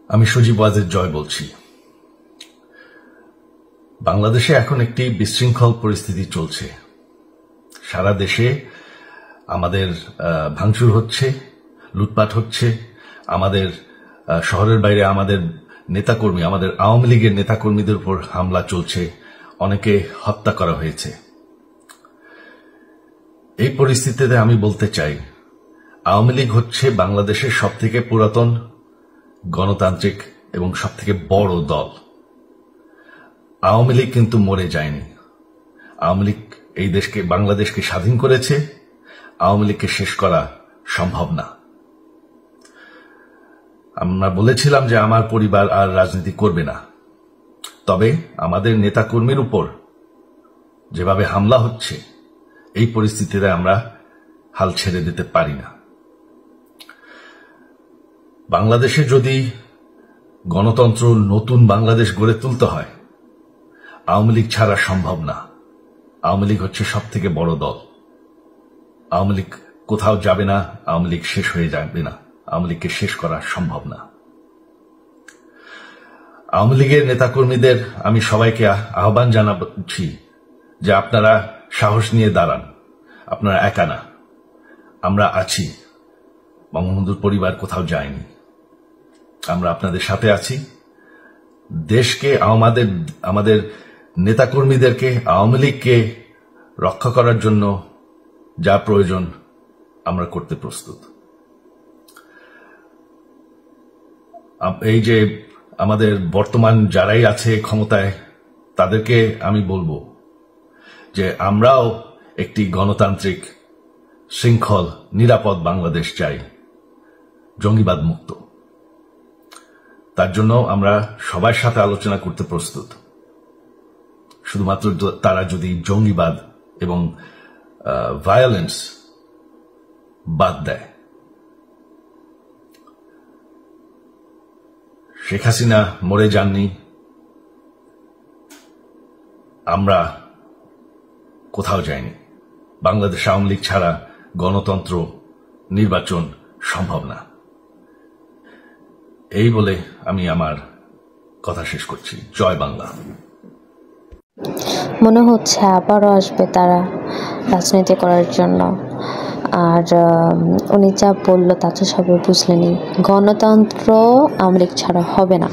আমি সজীব ওয়াজেদ জয় বলছি। বাংলাদেশে এখন একটি বিশৃঙ্খল পরিস্থিতি চলছে। সারা দেশে আমাদের ভাঙচুর হচ্ছে, লুটপাট হচ্ছে, আমাদের শহরের বাইরে আমাদের নেতাকর্মী, আমাদের আওয়ামী লীগের নেতাকর্মীদের উপর হামলা চলছে, অনেকে হত্যা করা হয়েছে। এই পরিস্থিতিতে আমি বলতে চাই, আওয়ামী লীগ হচ্ছে বাংলাদেশের সবথেকে পুরাতন গণতান্ত্রিক এবং সবথেকে বড় দল। আওয়ামী লীগ কিন্তু মরে যায়নি। আওয়ামী লীগ এই দেশকে, বাংলাদেশকে স্বাধীন করেছে। আওয়ামী লীগকে শেষ করা সম্ভব না। আমরা বলেছিলাম যে আমার পরিবার আর রাজনীতি করবে না, তবে আমাদের নেতাকর্মীর উপর যেভাবে হামলা হচ্ছে, এই পরিস্থিতিতে আমরা হাল ছেড়ে দিতে পারি না। বাংলাদেশে যদি গণতন্ত্র, নতুন বাংলাদেশ গড়ে তুলতে হয়, আওয়ামী লীগ ছাড়া সম্ভব না। আওয়ামী লীগ হচ্ছে সবথেকে বড় দল। আওয়ামী লীগ কোথাও যাবে না, আওয়ামী লীগ শেষ হয়ে যাবে না। আওয়ামী লীগকে শেষ করা সম্ভব না। আওয়ামী লীগের নেতাকর্মীদের আমি সবাইকে আহ্বান জানাচ্ছি যে আপনারা সাহস নিয়ে দাঁড়ান। আপনারা একা না, আমরা আছি। বঙ্গবন্ধুর পরিবার কোথাও যায়নি, আমরা আপনাদের সাথে আছি। দেশকে, আমাদের নেতাকর্মীদেরকে, আওয়ামী লীগকে রক্ষা করার জন্য যা প্রয়োজন আমরা করতে প্রস্তুত। এই যে আমাদের বর্তমান যারাই আছে ক্ষমতায়, তাদেরকে আমি বলবো যে আমরাও একটি গণতান্ত্রিক, শৃঙ্খল, নিরাপদ বাংলাদেশ চাই, জঙ্গিবাদ মুক্ত। তার জন্য আমরা সবার সাথে আলোচনা করতে প্রস্তুত। শুধুমাত্র তারা যদি জঙ্গিবাদ এবং ভায়োলেন্স বাদ দেয়। শেখ হাসিনা মরে যাননি, আমরা কোথাও যাইনি। বাংলাদেশ আওয়ামী লীগ ছাড়া গণতন্ত্র, নির্বাচন সম্ভব না। এই বলে আমি আমার কথা শেষ করছি। জয় বাংলা। মনে হচ্ছে আবারও আসবে তারা রাজনীতি করার জন্য। আর উনি যা বললো তা তো সবাই বুঝলেনি। গণতন্ত্র আওয়ামী লীগ ছাড়া হবে না।